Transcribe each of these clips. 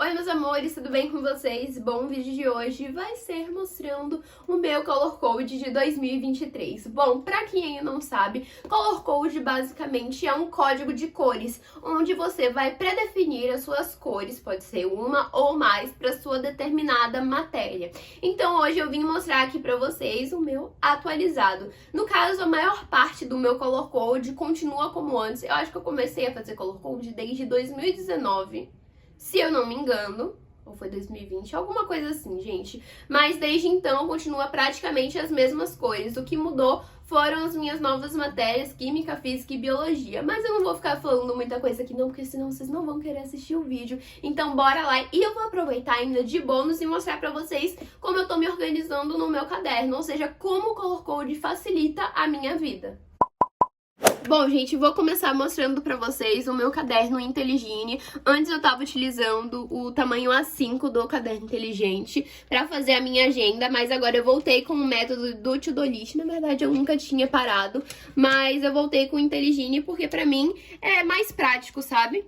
Oi meus amores, tudo bem com vocês? Bom, o vídeo de hoje vai ser mostrando o meu Color Code de 2023. Bom, pra quem ainda não sabe, Color Code basicamente é um código de cores, onde você vai predefinir as suas cores, pode ser uma ou mais, para sua determinada matéria. Então hoje eu vim mostrar aqui pra vocês o meu atualizado. No caso, a maior parte do meu Color Code continua como antes. Eu acho que eu comecei a fazer Color Code desde 2019. Se eu não me engano, ou foi 2020, alguma coisa assim, gente. Mas desde então continua praticamente as mesmas cores. O que mudou foram as minhas novas matérias, Química, Física e Biologia. Mas eu não vou ficar falando muita coisa aqui não, porque senão vocês não vão querer assistir o vídeo. Então bora lá e eu vou aproveitar ainda de bônus e mostrar pra vocês como eu tô me organizando no meu caderno. Ou seja, como o Color Code facilita a minha vida. Bom, gente, vou começar mostrando pra vocês o meu caderno Inteligine. Antes eu tava utilizando o tamanho A5 do caderno inteligente pra fazer a minha agenda, mas agora eu voltei com o método do To-Do List. Na verdade, eu nunca tinha parado, mas eu voltei com o Inteligine porque pra mim é mais prático, sabe?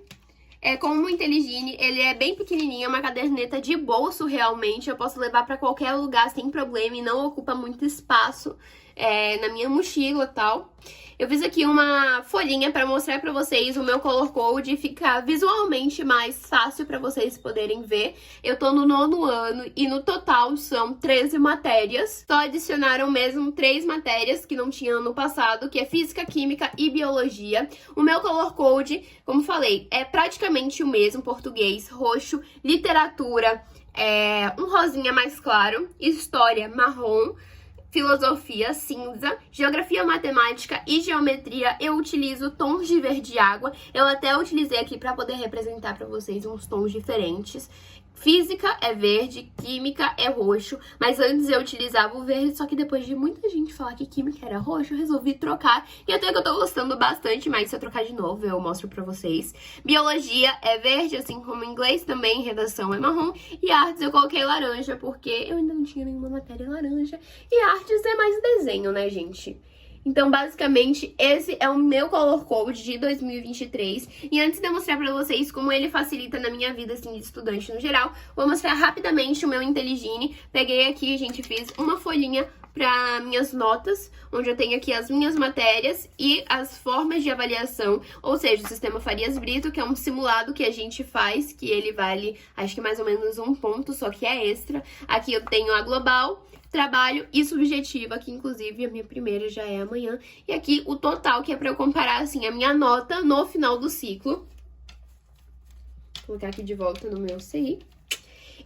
Como o Inteligine, ele é bem pequenininho, é uma caderneta de bolso realmente. Eu posso levar pra qualquer lugar sem problema e não ocupa muito espaço na minha mochila e tal. Eu fiz aqui uma folhinha pra mostrar pra vocês o meu Color Code e ficar visualmente mais fácil pra vocês poderem ver. Eu tô no 9º ano e no total são 13 matérias. Só adicionaram mesmo 3 matérias que não tinha ano passado, que é Física, Química e Biologia. O meu Color Code, como falei, é praticamente o mesmo: português, roxo, literatura, um rosinha mais claro, história, marrom, filosofia, cinza, geografia, matemática e geometria eu utilizo tons de verde água. Eu até utilizei aqui para poder representar para vocês uns tons diferentes. Física é verde, química é roxo, mas antes eu utilizava o verde, só que depois de muita gente falar que química era roxo, eu resolvi trocar, e até que eu tô gostando bastante, mas se eu trocar de novo eu mostro pra vocês. Biologia é verde, assim como inglês também, redação é marrom, e artes eu coloquei laranja, porque eu ainda não tinha nenhuma matéria laranja, e artes é mais desenho, né, gente? Então, basicamente, esse é o meu Color Code de 2023. E antes de eu mostrar pra vocês como ele facilita na minha vida, assim, de estudante no geral, vou mostrar rapidamente o meu Inteligine. Peguei aqui, gente, fiz uma folhinha para minhas notas, onde eu tenho aqui as minhas matérias e as formas de avaliação, ou seja, o sistema Farias-Brito, que é um simulado que a gente faz, que ele vale, acho que mais ou menos 1 ponto, só que é extra. Aqui eu tenho a global, trabalho e subjetiva, que inclusive a minha primeira já é amanhã. E aqui o total, que é pra eu comparar, assim, a minha nota no final do ciclo. Vou colocar aqui de volta no meu CI.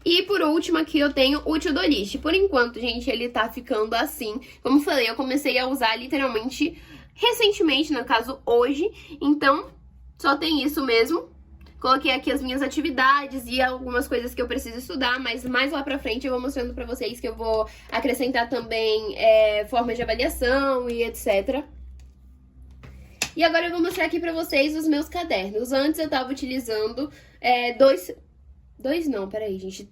E por último aqui eu tenho o To-Do List. Por enquanto, gente, ele tá ficando assim. Como falei, eu comecei a usar literalmente recentemente, no caso hoje. Então, só tem isso mesmo. Coloquei aqui as minhas atividades e algumas coisas que eu preciso estudar, mas mais lá pra frente eu vou mostrando pra vocês que eu vou acrescentar também formas de avaliação e etc. E agora eu vou mostrar aqui pra vocês os meus cadernos. Antes eu tava utilizando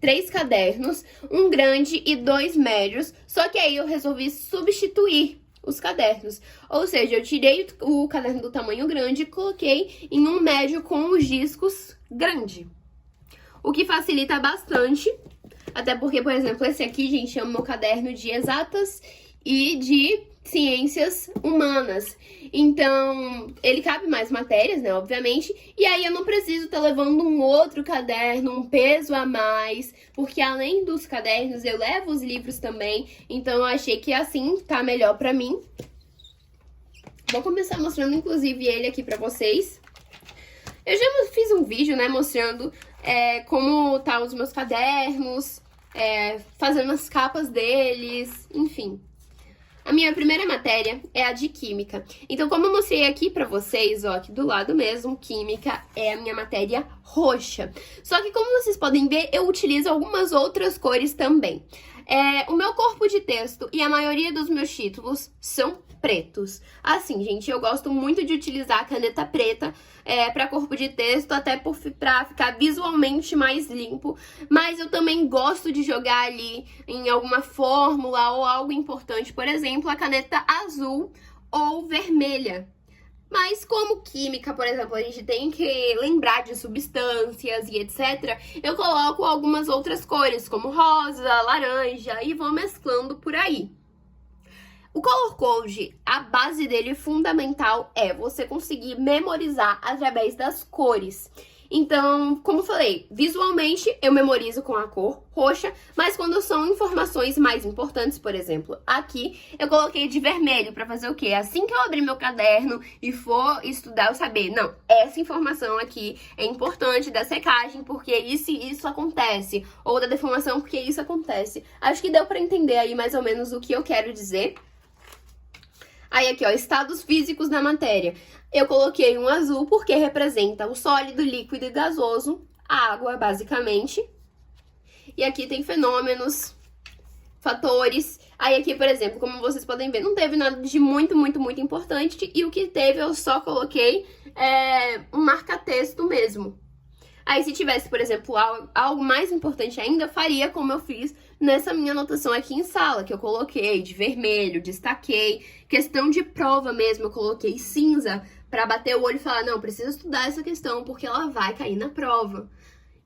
três cadernos, um grande e 2 médios, só que aí eu resolvi substituir os cadernos. Ou seja, eu tirei o caderno do tamanho grande e coloquei em um médio com os discos grande. O que facilita bastante, até porque, por exemplo, esse aqui, gente, é o meu caderno de exatas e de ciências humanas. Então, ele cabe mais matérias, né, obviamente, e aí eu não preciso estar levando um outro caderno, um peso a mais, porque além dos cadernos eu levo os livros também, então eu achei que assim tá melhor pra mim. Vou começar mostrando, inclusive, ele aqui pra vocês. Eu já fiz um vídeo, né, mostrando como tá os meus cadernos, fazendo as capas deles, enfim. A minha primeira matéria é a de Química. Então, como eu mostrei aqui pra vocês, ó, aqui do lado mesmo, Química é a minha matéria roxa. Só que, como vocês podem ver, eu utilizo algumas outras cores também. O meu corpo de texto e a maioria dos meus títulos são pretos. Assim, gente, eu gosto muito de utilizar a caneta preta para corpo de texto, até para ficar visualmente mais limpo, mas eu também gosto de jogar ali em alguma fórmula ou algo importante, por exemplo, a caneta azul ou vermelha. Mas como química, por exemplo, a gente tem que lembrar de substâncias e etc., eu coloco algumas outras cores, como rosa, laranja, e vou mesclando por aí. O Color Code, a base dele fundamental é você conseguir memorizar através das cores. Então, como eu falei, visualmente eu memorizo com a cor roxa, mas quando são informações mais importantes, por exemplo, aqui eu coloquei de vermelho pra fazer o quê? Assim que eu abrir meu caderno e for estudar, eu saber, não, essa informação aqui é importante da secagem porque isso acontece, ou da defumação porque isso acontece. Acho que deu pra entender aí mais ou menos o que eu quero dizer. Aí aqui, ó, estados físicos da matéria. Eu coloquei um azul porque representa o sólido, líquido e gasoso, a água, basicamente. E aqui tem fenômenos, fatores. Aí aqui, por exemplo, como vocês podem ver, não teve nada de muito importante. E o que teve, eu só coloquei um marca-texto mesmo. Aí se tivesse, por exemplo, algo mais importante ainda, eu faria como eu fiz nessa minha anotação aqui em sala, que eu coloquei de vermelho, destaquei. Questão de prova mesmo, eu coloquei cinza pra bater o olho e falar, não, preciso estudar essa questão porque ela vai cair na prova.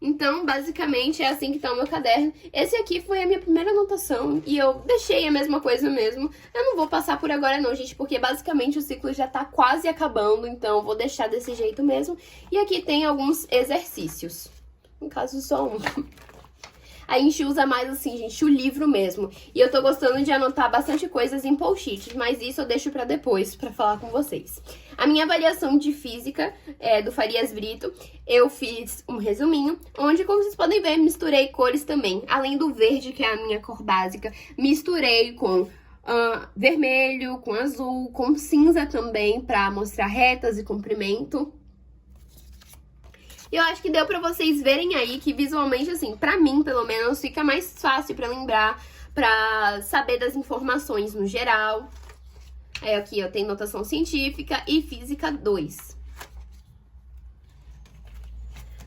Então, basicamente, é assim que tá o meu caderno. Esse aqui foi a minha primeira anotação e eu deixei a mesma coisa mesmo. Eu não vou passar por agora não, gente, porque basicamente o ciclo já tá quase acabando, então eu vou deixar desse jeito mesmo. E aqui tem alguns exercícios. No caso, só um. A gente usa mais assim, gente, o livro mesmo. E eu tô gostando de anotar bastante coisas em post-its, mas isso eu deixo pra depois, pra falar com vocês. A minha avaliação de física do Farias Brito, eu fiz um resuminho, onde, como vocês podem ver, misturei cores também. Além do verde, que é a minha cor básica, misturei com vermelho, com azul, com cinza também, pra mostrar retas e comprimento. E eu acho que deu pra vocês verem aí que visualmente, assim, pra mim, pelo menos, fica mais fácil pra lembrar, pra saber das informações no geral. Aí aqui eu tenho notação científica e física 2.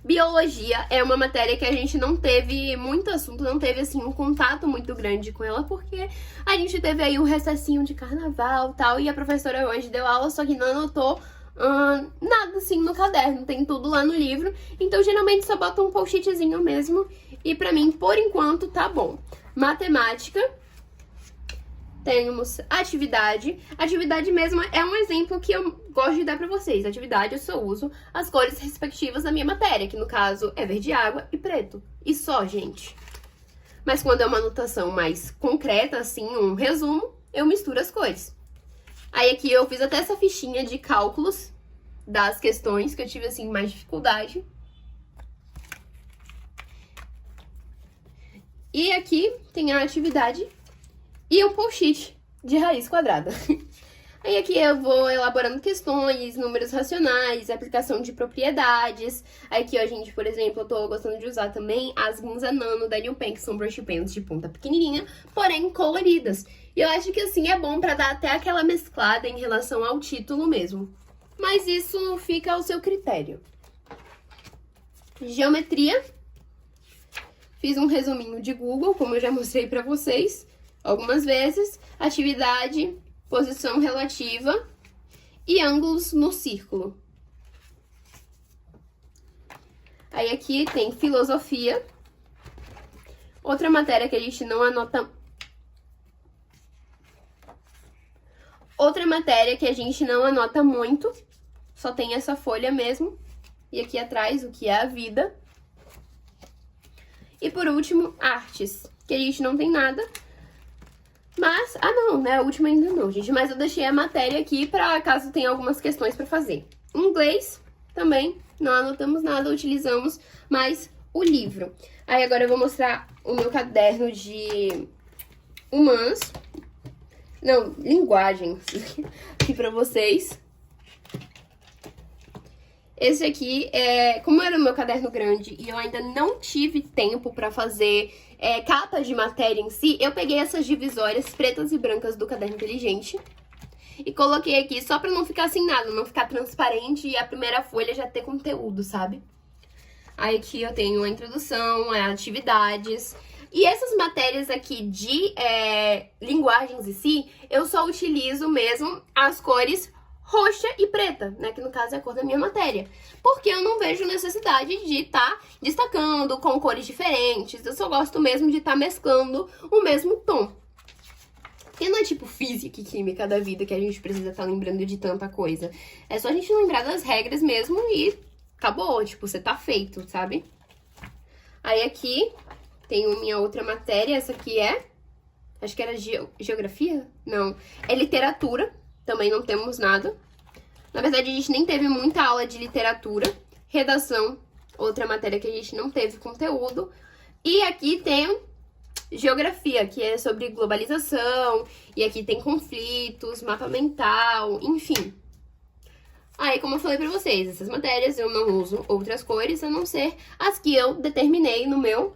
Biologia é uma matéria que a gente não teve muito assunto, não teve, assim, um contato muito grande com ela, porque a gente teve aí um recessinho de carnaval e tal, e a professora hoje deu aula, só que não anotou nada assim no caderno, tem tudo lá no livro, então geralmente só bota um post-itzinho mesmo, e pra mim, por enquanto, tá bom. Matemática, temos atividade. Atividade mesmo é um exemplo que eu gosto de dar pra vocês. Atividade eu só uso as cores respectivas da minha matéria, que no caso é verde água e preto, e só, gente. Mas quando é uma anotação mais concreta, assim, um resumo, eu misturo as cores. Aí aqui eu fiz até essa fichinha de cálculos das questões que eu tive, assim, mais dificuldade. E aqui tem a atividade e um post-it de raiz quadrada. Aí aqui eu vou elaborando questões, números racionais, aplicação de propriedades. Aí aqui, ó, gente, por exemplo, eu tô gostando de usar também as Ginza Nano da New Pen, que são brush pens de ponta pequenininha, porém coloridas. E eu acho que assim é bom pra dar até aquela mesclada em relação ao título mesmo. Mas isso fica ao seu critério. Geometria. Fiz um resuminho de Google, como eu já mostrei pra vocês algumas vezes. Atividade, posição relativa e ângulos no círculo. Aí aqui tem filosofia. Outra matéria que a gente não anota... Outra matéria que a gente não anota muito, só tem essa folha mesmo. E aqui atrás, o que é a vida. E por último, artes, que a gente não tem nada. Mas, não, né? A última ainda não, gente. Mas eu deixei a matéria aqui pra caso tenha algumas questões pra fazer. Inglês, também, não anotamos nada, utilizamos mais o livro. Aí agora eu vou mostrar o meu caderno de humanas. Não, linguagens, aqui pra vocês. Esse aqui, como era o meu caderno grande e eu ainda não tive tempo pra fazer capa de matéria em si, eu peguei essas divisórias pretas e brancas do Caderno Inteligente e coloquei aqui só pra não ficar sem nada, não ficar transparente e a primeira folha já ter conteúdo, sabe? Aí aqui eu tenho a introdução, atividades... E essas matérias aqui de linguagens em si, eu só utilizo mesmo as cores roxa e preta, né, que no caso é a cor da minha matéria, porque eu não vejo necessidade de estar destacando com cores diferentes, eu só gosto mesmo de estar mesclando o mesmo tom. E não é tipo física e química da vida que a gente precisa estar lembrando de tanta coisa, é só a gente lembrar das regras mesmo e acabou, tipo, você tá feito, sabe? Aí aqui tenho minha outra matéria, essa aqui acho que era geografia? Não, é literatura, também não temos nada. Na verdade, a gente nem teve muita aula de literatura. Redação, outra matéria que a gente não teve conteúdo. E aqui tem geografia, que é sobre globalização. E aqui tem conflitos, mapa mental, enfim. Aí, como eu falei pra vocês, essas matérias eu não uso outras cores, a não ser as que eu determinei no meu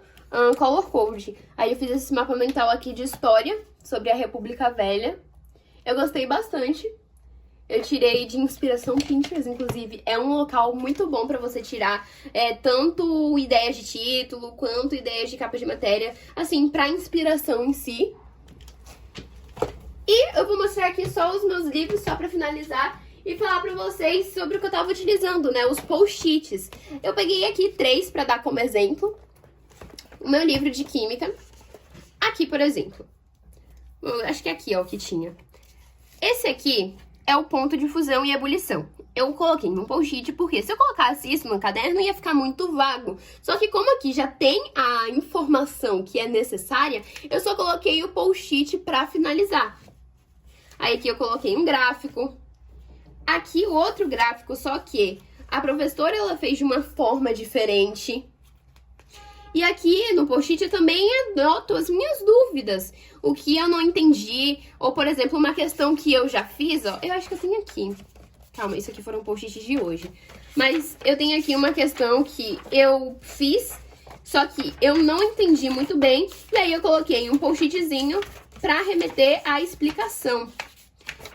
color code. Aí eu fiz esse mapa mental aqui de história, sobre a República Velha. Eu gostei bastante. Eu tirei de inspiração Pinterest, inclusive. É um local muito bom pra você tirar tanto ideias de título, quanto ideias de capa de matéria, assim, pra inspiração em si. E eu vou mostrar aqui só os meus livros, só pra finalizar, e falar pra vocês sobre o que eu tava utilizando, né, os post-its. Eu peguei aqui 3 pra dar como exemplo. O meu livro de química. Aqui, por exemplo. Acho que aqui, ó, o que tinha. Esse aqui é o ponto de fusão e ebulição. Eu coloquei num post-it porque se eu colocasse isso no caderno ia ficar muito vago. Só que como aqui já tem a informação que é necessária, eu só coloquei o post-it pra finalizar. Aí aqui eu coloquei um gráfico. Aqui o outro gráfico, só que a professora ela fez de uma forma diferente. E aqui no post-it eu também anoto as minhas dúvidas, o que eu não entendi, ou por exemplo, uma questão que eu já fiz, ó, eu acho que eu tenho aqui. Calma, isso aqui foram post-its de hoje. Mas eu tenho aqui uma questão que eu fiz, só que eu não entendi muito bem, e aí eu coloquei um post-itzinho pra remeter à explicação.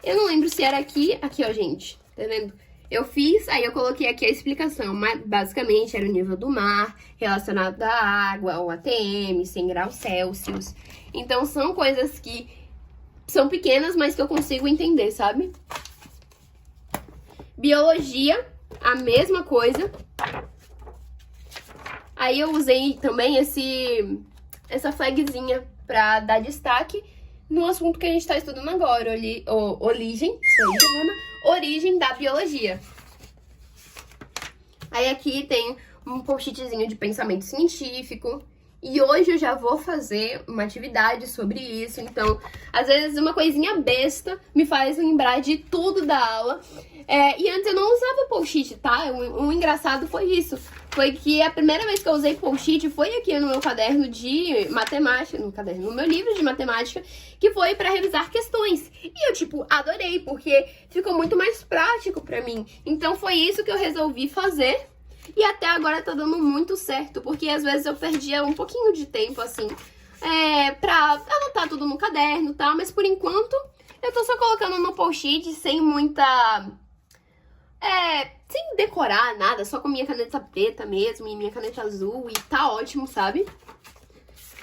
Eu não lembro se era aqui, ó, gente, tá vendo? Eu fiz, aí eu coloquei aqui a explicação, mas basicamente era o nível do mar, relacionado à água, ao ATM, 100 graus Celsius. Então são coisas que são pequenas, mas que eu consigo entender, sabe? Biologia, a mesma coisa. Aí eu usei também essa flagzinha pra dar destaque no assunto que a gente tá estudando agora, origem, isso aí, Giovana, origem da biologia. Aí aqui tem um post-itzinho de pensamento científico. E hoje eu já vou fazer uma atividade sobre isso. Então, às vezes uma coisinha besta me faz lembrar de tudo da aula. E antes eu não usava post-it, tá? O engraçado foi isso. Foi que a primeira vez que eu usei post-it foi aqui no meu caderno de matemática, no meu livro de matemática, que foi pra revisar questões. E eu, tipo, adorei, porque ficou muito mais prático pra mim. Então foi isso que eu resolvi fazer. E até agora tá dando muito certo, porque às vezes eu perdia um pouquinho de tempo, assim, pra anotar tudo no caderno, tá? Mas por enquanto eu tô só colocando no post-it sem muita... sem decorar nada, só com minha caneta preta mesmo e minha caneta azul e tá ótimo, sabe?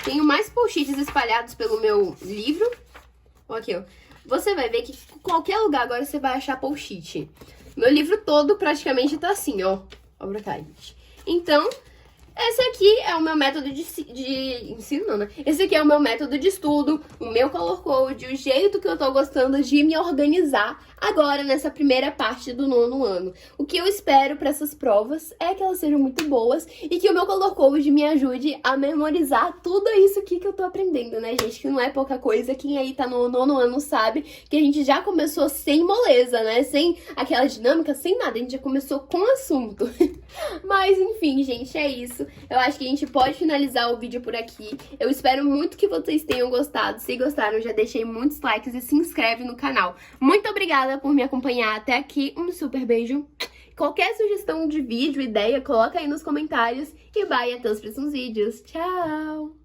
Tenho mais post-its espalhados pelo meu livro. Ó, aqui, ó. Você vai ver que em qualquer lugar agora você vai achar post-it. Meu livro todo praticamente tá assim, ó. Ó pra cá, gente. Então, esse aqui é o meu método de ensino, não, né? Esse aqui é o meu método de estudo, o meu color code, o jeito que eu tô gostando de me organizar agora nessa primeira parte do 9º ano. O que eu espero pra essas provas é que elas sejam muito boas e que o meu color code me ajude a memorizar tudo isso aqui que eu tô aprendendo, né, gente? Que não é pouca coisa. Quem aí tá no 9º ano sabe que a gente já começou sem moleza, né? Sem aquela dinâmica, sem nada. A gente já começou com assunto. Mas, enfim, gente, é isso. Eu acho que a gente pode finalizar o vídeo por aqui. Eu espero muito que vocês tenham gostado. Se gostaram, já deixei muitos likes e se inscreve no canal. Muito obrigada por me acompanhar até aqui. Um super beijo. Qualquer sugestão de vídeo, ideia, coloca aí nos comentários. E bye, até os próximos vídeos. Tchau!